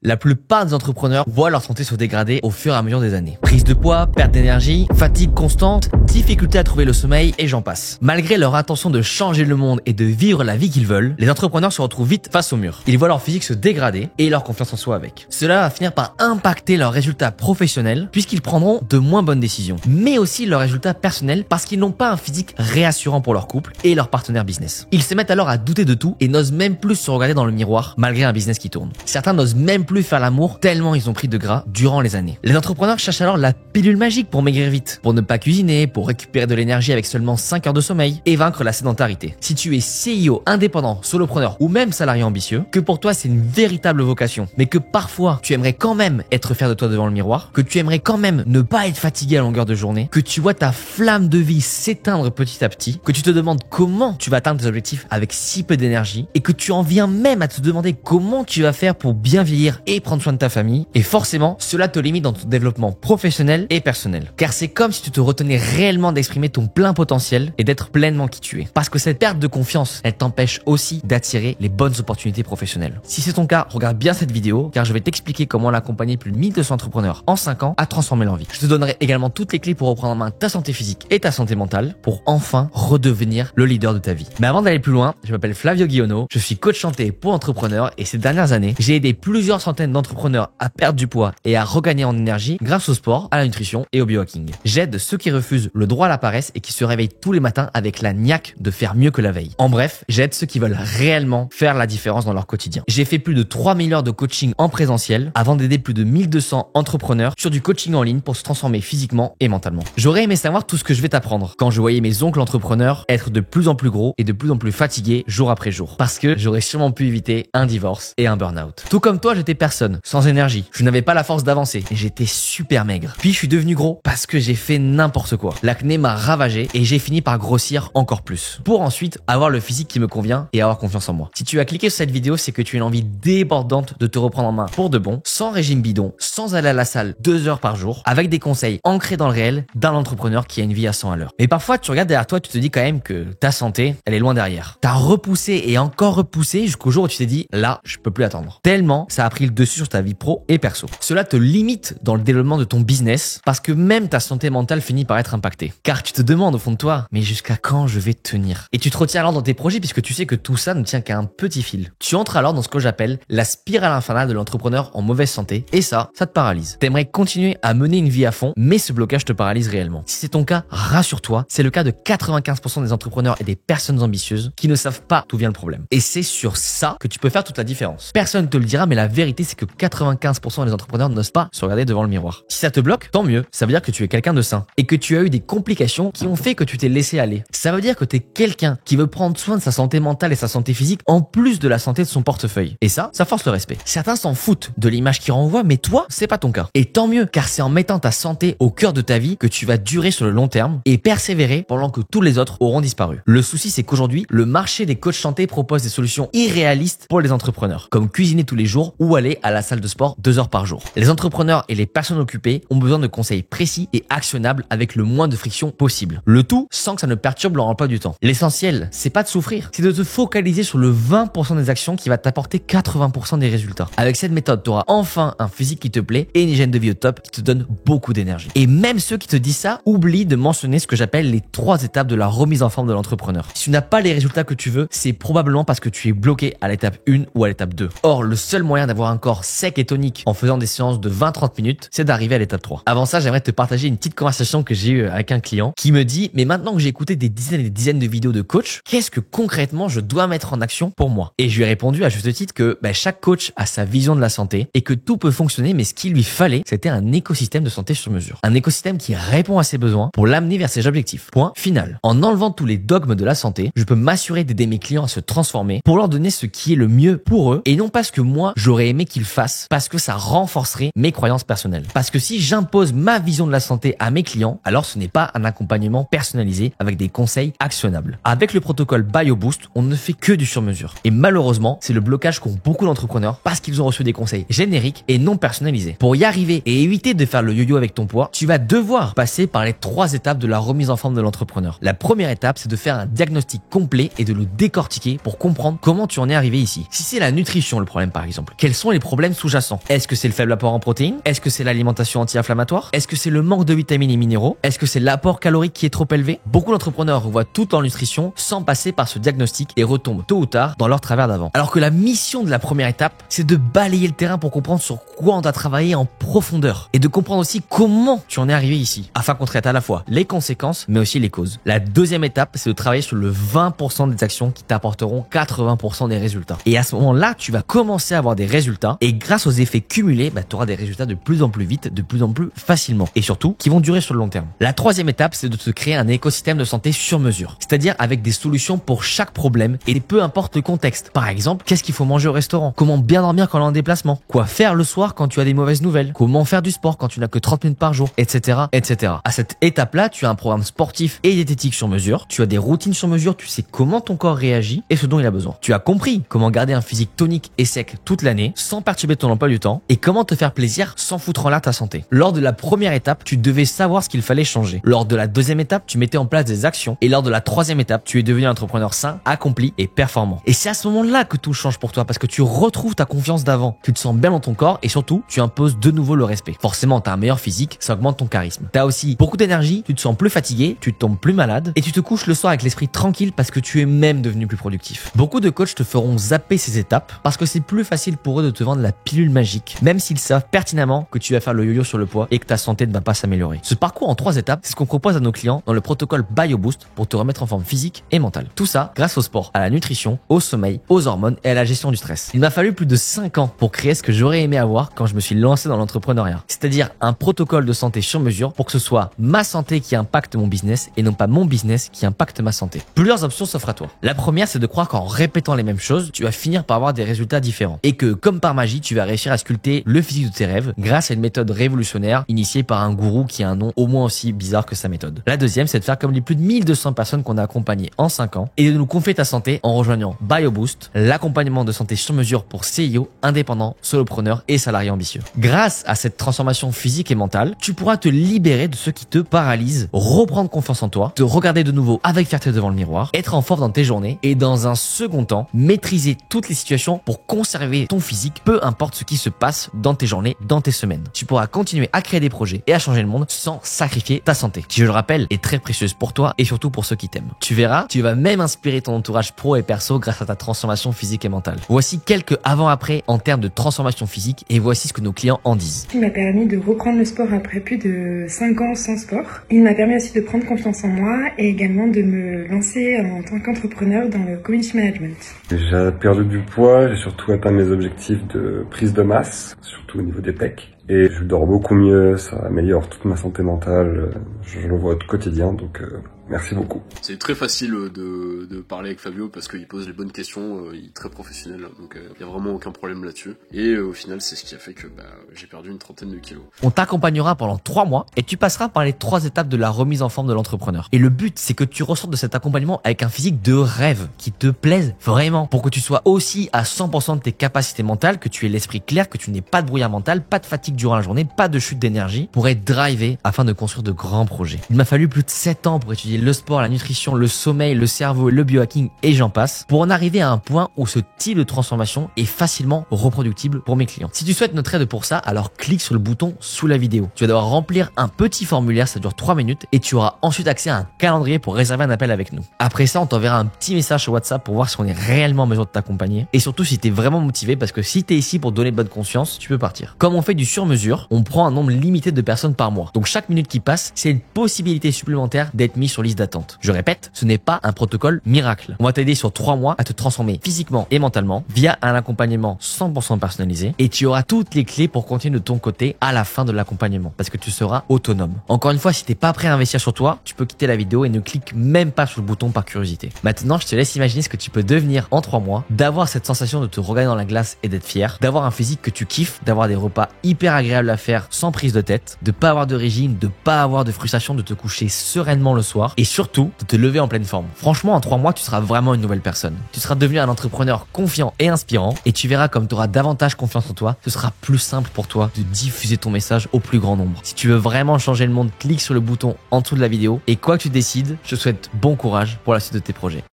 La plupart des entrepreneurs voient leur santé se dégrader au fur et à mesure des années. Prise de poids, perte d'énergie, fatigue constante, difficulté à trouver le sommeil et j'en passe. Malgré leur intention de changer le monde et de vivre la vie qu'ils veulent, les entrepreneurs se retrouvent vite face au mur. Ils voient leur physique se dégrader et leur confiance en soi avec. Cela va finir par impacter leurs résultats professionnels puisqu'ils prendront de moins bonnes décisions, mais aussi leurs résultats personnels parce qu'ils n'ont pas un physique réassurant pour leur couple et leur partenaire business. Ils se mettent alors à douter de tout et n'osent même plus se regarder dans le miroir malgré un business qui tourne. Certains n'osent même plus faire l'amour tellement ils ont pris de gras durant les années. Les entrepreneurs cherchent alors la pilule magique pour maigrir vite, pour ne pas cuisiner, pour récupérer de l'énergie avec seulement 5 heures de sommeil et vaincre la sédentarité. Si tu es CEO, indépendant, solopreneur ou même salarié ambitieux, que pour toi c'est une véritable vocation, mais que parfois tu aimerais quand même être fier de toi devant le miroir, que tu aimerais quand même ne pas être fatigué à longueur de journée, que tu vois ta flamme de vie s'éteindre petit à petit, que tu te demandes comment tu vas atteindre tes objectifs avec si peu d'énergie et que tu en viens même à te demander comment tu vas faire pour bien vieillir et prendre soin de ta famille, et forcément cela te limite dans ton développement professionnel et personnel. Car c'est comme si tu te retenais réellement d'exprimer ton plein potentiel et d'être pleinement qui tu es. Parce que cette perte de confiance, elle t'empêche aussi d'attirer les bonnes opportunités professionnelles. Si c'est ton cas, regarde bien cette vidéo car je vais t'expliquer comment l'accompagner plus de 1200 entrepreneurs en 5 ans à transformer leur vie. Je te donnerai également toutes les clés pour reprendre en main ta santé physique et ta santé mentale pour enfin redevenir le leader de ta vie. Mais avant d'aller plus loin, je m'appelle Flavio Guionneau, je suis coach santé pour entrepreneurs et ces dernières années, j'ai aidé plusieurs centaines d'entrepreneurs à perdre du poids et à regagner en énergie grâce au sport, à la nutrition et au biohacking. J'aide ceux qui refusent le droit à la paresse et qui se réveillent tous les matins avec la niaque de faire mieux que la veille. En bref, j'aide ceux qui veulent réellement faire la différence dans leur quotidien. J'ai fait plus de 3000 heures de coaching en présentiel avant d'aider plus de 1200 entrepreneurs sur du coaching en ligne pour se transformer physiquement et mentalement. J'aurais aimé savoir tout ce que je vais t'apprendre quand je voyais mes oncles entrepreneurs être de plus en plus gros et de plus en plus fatigués jour après jour. Parce que j'aurais sûrement pu éviter un divorce et un burn-out. Tout comme toi, j'étais personne, sans énergie. Je n'avais pas la force d'avancer et j'étais super maigre. Puis je suis devenu gros parce que j'ai fait n'importe quoi. L'acné m'a ravagé et j'ai fini par grossir encore plus. Pour ensuite avoir le physique qui me convient et avoir confiance en moi. Si tu as cliqué sur cette vidéo, c'est que tu as une envie débordante de te reprendre en main pour de bon, sans régime bidon, sans aller à la salle 2 heures par jour, avec des conseils ancrés dans le réel d'un entrepreneur qui a une vie à 100 à l'heure. Mais parfois, tu regardes derrière toi, tu te dis quand même que ta santé, elle est loin derrière. T'as repoussé et encore repoussé jusqu'au jour où tu t'es dit, là, je peux plus attendre. Tellement ça a pris le dessus sur ta vie pro et perso. Cela te limite dans le développement de ton business parce que même ta santé mentale finit par être impactée. Car tu te demandes au fond de toi, mais jusqu'à quand je vais tenir? Et tu te retiens alors dans tes projets puisque tu sais que tout ça ne tient qu'à un petit fil. Tu entres alors dans ce que j'appelle la spirale infernale de l'entrepreneur en mauvaise santé et ça te paralyse. T'aimerais continuer à mener une vie à fond, mais ce blocage te paralyse réellement. Si c'est ton cas, rassure-toi, c'est le cas de 95% des entrepreneurs et des personnes ambitieuses qui ne savent pas d'où vient le problème. Et c'est sur ça que tu peux faire toute la différence. Personne ne te le dira, mais la vérité c'est que 95% des entrepreneurs n'osent pas se regarder devant le miroir. Si ça te bloque, tant mieux, ça veut dire que tu es quelqu'un de sain et que tu as eu des complications qui ont fait que tu t'es laissé aller. Ça veut dire que tu es quelqu'un qui veut prendre soin de sa santé mentale et sa santé physique en plus de la santé de son portefeuille. Et ça force le respect. Certains s'en foutent de l'image qu'ils renvoient, mais toi, c'est pas ton cas. Et tant mieux, car c'est en mettant ta santé au cœur de ta vie que tu vas durer sur le long terme et persévérer pendant que tous les autres auront disparu. Le souci, c'est qu'aujourd'hui, le marché des coachs santé propose des solutions irréalistes pour les entrepreneurs, comme cuisiner tous les jours ou aller à la salle de sport 2 heures par jour. Les entrepreneurs et les personnes occupées ont besoin de conseils précis et actionnables avec le moins de friction possible. Le tout sans que ça ne perturbe leur emploi du temps. L'essentiel, c'est pas de souffrir, c'est de te focaliser sur le 20% des actions qui va t'apporter 80% des résultats. Avec cette méthode, tu auras enfin un physique qui te plaît et une hygiène de vie au top qui te donne beaucoup d'énergie. Et même ceux qui te disent ça oublient de mentionner ce que j'appelle les 3 étapes de la remise en forme de l'entrepreneur. Si tu n'as pas les résultats que tu veux, c'est probablement parce que tu es bloqué à l'étape 1 ou à l'étape 2. Or, le seul moyen d'avoir un corps sec et tonique en faisant des séances de 20-30 minutes, c'est d'arriver à l'étape 3. Avant ça, j'aimerais te partager une petite conversation que j'ai eue avec un client qui me dit, mais maintenant que j'ai écouté des dizaines et des dizaines de vidéos de coach, qu'est-ce que concrètement je dois mettre en action pour moi? Et je lui ai répondu à juste titre que chaque coach a sa vision de la santé et que tout peut fonctionner, mais ce qu'il lui fallait, c'était un écosystème de santé sur mesure. Un écosystème qui répond à ses besoins pour l'amener vers ses objectifs. Point final. En enlevant tous les dogmes de la santé, je peux m'assurer d'aider mes clients à se transformer pour leur donner ce qui est le mieux pour eux et non pas ce que moi j'aurais aimé qu'ils fassent parce que ça renforcerait mes croyances personnelles. Parce que si j'impose ma vision de la santé à mes clients, alors ce n'est pas un accompagnement personnalisé avec des conseils actionnables. Avec le protocole BioBoost, on ne fait que du sur-mesure. Et malheureusement, c'est le blocage qu'ont beaucoup d'entrepreneurs parce qu'ils ont reçu des conseils génériques et non personnalisés. Pour y arriver et éviter de faire le yo-yo avec ton poids, tu vas devoir passer par les 3 étapes de la remise en forme de l'entrepreneur. La première étape, c'est de faire un diagnostic complet et de le décortiquer pour comprendre comment tu en es arrivé ici. Si c'est la nutrition le problème par exemple, quels sont sont les problèmes sous-jacents? Est-ce que c'est le faible apport en protéines? Est-ce que c'est l'alimentation anti-inflammatoire? Est-ce que c'est le manque de vitamines et minéraux? Est-ce que c'est l'apport calorique qui est trop élevé? Beaucoup d'entrepreneurs voient tout en nutrition sans passer par ce diagnostic et retombent tôt ou tard dans leur travers d'avant. Alors que la mission de la première étape, c'est de balayer le terrain pour comprendre sur quoi on doit travailler en profondeur et de comprendre aussi comment tu en es arrivé ici, afin qu'on traite à la fois les conséquences mais aussi les causes. La deuxième étape, c'est de travailler sur le 20% des actions qui t'apporteront 80% des résultats. Et à ce moment-là, tu vas commencer à avoir des résultats et grâce aux effets cumulés, tu auras des résultats de plus en plus vite, de plus en plus facilement et surtout qui vont durer sur le long terme. La troisième étape, c'est de te créer un écosystème de santé sur mesure, c'est-à-dire avec des solutions pour chaque problème et peu importe le contexte. Par exemple, qu'est-ce qu'il faut manger au restaurant? Comment bien dormir quand on est en déplacement? Quoi faire le soir quand tu as des mauvaises nouvelles? Comment faire du sport quand tu n'as que 30 minutes par jour? Etc. etc. À cette étape-là, tu as un programme sportif et diététique sur mesure, tu as des routines sur mesure, tu sais comment ton corps réagit et ce dont il a besoin. Tu as compris comment garder un physique tonique et sec toute l'année sans perturber ton emploi du temps et comment te faire plaisir sans foutre en l'air ta santé. Lors de la première étape, tu devais savoir ce qu'il fallait changer. Lors de la deuxième étape, tu mettais en place des actions et lors de la troisième étape, tu es devenu un entrepreneur sain, accompli et performant. Et c'est à ce moment-là que tout change pour toi parce que tu retrouves ta confiance d'avant, tu te sens bien dans ton corps et surtout, tu imposes de nouveau le respect. Forcément, tu as un meilleur physique, ça augmente ton charisme. Tu as aussi beaucoup d'énergie, tu te sens plus fatigué, tu tombes plus malade et tu te couches le soir avec l'esprit tranquille parce que tu es même devenu plus productif. Beaucoup de coachs te feront zapper ces étapes parce que c'est plus facile pour eux de te vendre la pilule magique, même s'ils savent pertinemment que tu vas faire le yo-yo sur le poids et que ta santé ne va pas s'améliorer. Ce parcours en 3 étapes, c'est ce qu'on propose à nos clients dans le protocole BioBoost pour te remettre en forme physique et mentale. Tout ça grâce au sport, à la nutrition, au sommeil, aux hormones et à la gestion du stress. Il m'a fallu plus de 5 ans pour créer ce que j'aurais aimé avoir quand je me suis lancé dans l'entrepreneuriat. C'est-à-dire un protocole de santé sur mesure pour que ce soit ma santé qui impacte mon business et non pas mon business qui impacte ma santé. Plusieurs options s'offrent à toi. La première, c'est de croire qu'en répétant les mêmes choses, tu vas finir par avoir des résultats différents et que, comme par magie, tu vas réussir à sculpter le physique de tes rêves grâce à une méthode révolutionnaire initiée par un gourou qui a un nom au moins aussi bizarre que sa méthode. La deuxième, c'est de faire comme les plus de 1200 personnes qu'on a accompagnées en 5 ans et de nous confier ta santé en rejoignant BioBoost, l'accompagnement de santé sur mesure pour CIO, indépendants, solopreneurs et salariés ambitieux. Grâce à cette transformation physique et mentale, tu pourras te libérer de ce qui te paralyse, reprendre confiance en toi, te regarder de nouveau avec fierté devant le miroir, être en forme dans tes journées et dans un second temps, maîtriser toutes les situations pour conserver ton physique, peu importe ce qui se passe dans tes journées, dans tes semaines. Tu pourras continuer à créer des projets et à changer le monde sans sacrifier ta santé, qui, je le rappelle, est très précieuse pour toi et surtout pour ceux qui t'aiment. Tu verras, tu vas même inspirer ton entourage pro et perso grâce à ta transformation physique et mentale. Voici quelques avant-après en termes de transformation physique et voici ce que nos clients en disent. Il m'a permis de reprendre le sport après plus de 5 ans sans sport. Il m'a permis aussi de prendre confiance en moi et également de me lancer en tant qu'entrepreneur dans le community management. J'ai perdu du poids, j'ai surtout atteint mes objectifs de prise de masse, surtout au niveau des pecs. Et je dors beaucoup mieux, ça améliore toute ma santé mentale, je le vois au quotidien, donc merci beaucoup. C'est très facile de parler avec Fabio parce qu'il pose les bonnes questions, il est très professionnel, donc il n'y a vraiment aucun problème là-dessus. Et au final, c'est ce qui a fait que j'ai perdu une trentaine de kilos. On t'accompagnera pendant 3 mois et tu passeras par les 3 étapes de la remise en forme de l'entrepreneur. Et le but, c'est que tu ressortes de cet accompagnement avec un physique de rêve qui te plaise vraiment pour que tu sois aussi à 100% de tes capacités mentales, que tu aies l'esprit clair, que tu n'aies pas de brouillard mental, pas de fatigue durant la journée, pas de chute d'énergie pour être drivé afin de construire de grands projets. Il m'a fallu plus de 7 ans pour étudier le sport, la nutrition, le sommeil, le cerveau, le biohacking et j'en passe pour en arriver à un point où ce type de transformation est facilement reproductible pour mes clients. Si tu souhaites notre aide pour ça, alors clique sur le bouton sous la vidéo. Tu vas devoir remplir un petit formulaire, ça dure 3 minutes et tu auras ensuite accès à un calendrier pour réserver un appel avec nous. Après ça, on t'enverra un petit message sur WhatsApp pour voir si on est réellement en mesure de t'accompagner et surtout si tu es vraiment motivé parce que si tu es ici pour donner bonne conscience, tu peux partir. Comme on fait du sur-mesure, on prend un nombre limité de personnes par mois. Donc chaque minute qui passe, c'est une possibilité supplémentaire d'être mis sur liste d'attente. Je répète, ce n'est pas un protocole miracle. On va t'aider sur 3 mois à te transformer physiquement et mentalement via un accompagnement 100% personnalisé et tu auras toutes les clés pour continuer de ton côté à la fin de l'accompagnement parce que tu seras autonome. Encore une fois, si t'es pas prêt à investir sur toi, tu peux quitter la vidéo et ne clique même pas sur le bouton par curiosité. Maintenant, je te laisse imaginer ce que tu peux devenir en 3 mois, d'avoir cette sensation de te regarder dans la glace et d'être fier, d'avoir un physique que tu kiffes, d'avoir des repas hyper agréables à faire sans prise de tête, de pas avoir de régime, de pas avoir de frustration, de te coucher sereinement le soir et surtout de te lever en pleine forme. Franchement, en 3 mois, tu seras vraiment une nouvelle personne. Tu seras devenu un entrepreneur confiant et inspirant et tu verras comme tu auras davantage confiance en toi, ce sera plus simple pour toi de diffuser ton message au plus grand nombre. Si tu veux vraiment changer le monde, clique sur le bouton en dessous de la vidéo et quoi que tu décides, je te souhaite bon courage pour la suite de tes projets.